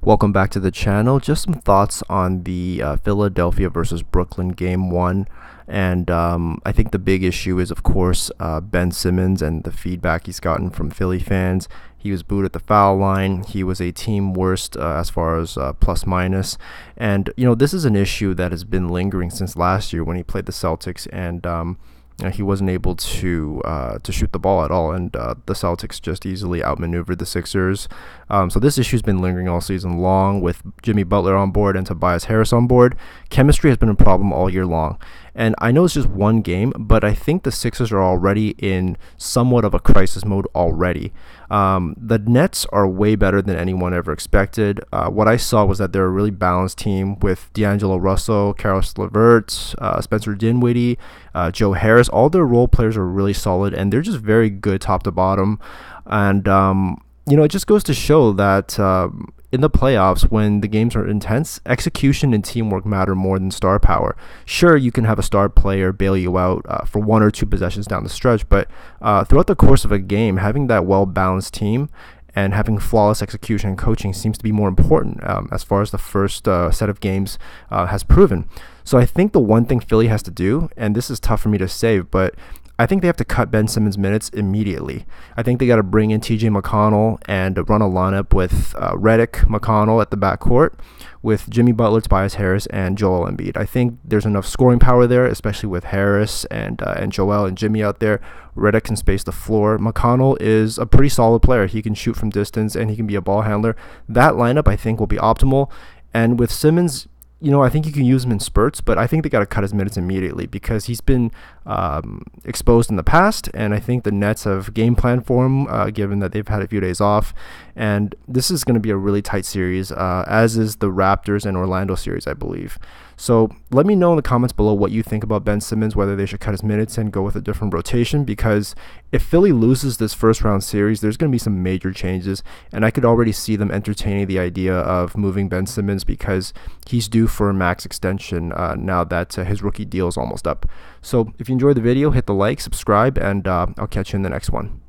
Welcome back to the channel. Just some thoughts on the Philadelphia versus Brooklyn game one. And I think the big issue is, of course, Ben Simmons and the feedback he's gotten from Philly fans. He was booed at the foul line. He was a team worst as far as plus minus. And, this is an issue that has been lingering since last year when he played the Celtics. And he wasn't able to shoot the ball at all, and the Celtics just easily outmaneuvered the Sixers. So this issue's been lingering all season long with Jimmy Butler on board and Tobias Harris on board. Chemistry has been a problem all year long. And I know it's just one game, but I think the Sixers are already in somewhat of a crisis mode already. The Nets are way better than anyone ever expected. What I saw was that they're a really balanced team with D'Angelo Russell, Karis LeVert, Spencer Dinwiddie, Joe Harris. All their role players are really solid, and they're just very good top to bottom. And, it just goes to show that in the playoffs, when the games are intense, execution and teamwork matter more than star power. Sure, you can have a star player bail you out for one or two possessions down the stretch, but throughout the course of a game, having that well-balanced team and having flawless execution and coaching seems to be more important as far as the first set of games has proven. So I think the one thing Philly has to do, and this is tough for me to say, but I think they have to cut Ben Simmons' minutes immediately. I think they got to bring in TJ McConnell and run a lineup with Redick, McConnell at the backcourt, with Jimmy Butler, Tobias Harris, and Joel Embiid. I think there's enough scoring power there, especially with Harris and Joel and Jimmy out there. Redick can space the floor. McConnell is a pretty solid player. He can shoot from distance, and he can be a ball handler. That lineup, I think, will be optimal. And with Simmons, I think you can use him in spurts, but I think they got to cut his minutes immediately because he's been exposed in the past, and I think the Nets have game plan for him, given that they've had a few days off. And this is going to be a really tight series, as is the Raptors and Orlando series, I believe. So let me know in the comments below what you think about Ben Simmons, whether they should cut his minutes and go with a different rotation, because if Philly loses this first round series, there's going to be some major changes, and I could already see them entertaining the idea of moving Ben Simmons because he's due for a max extension now that his rookie deal is almost up. So if you enjoyed the video, hit the like, subscribe, and I'll catch you in the next one.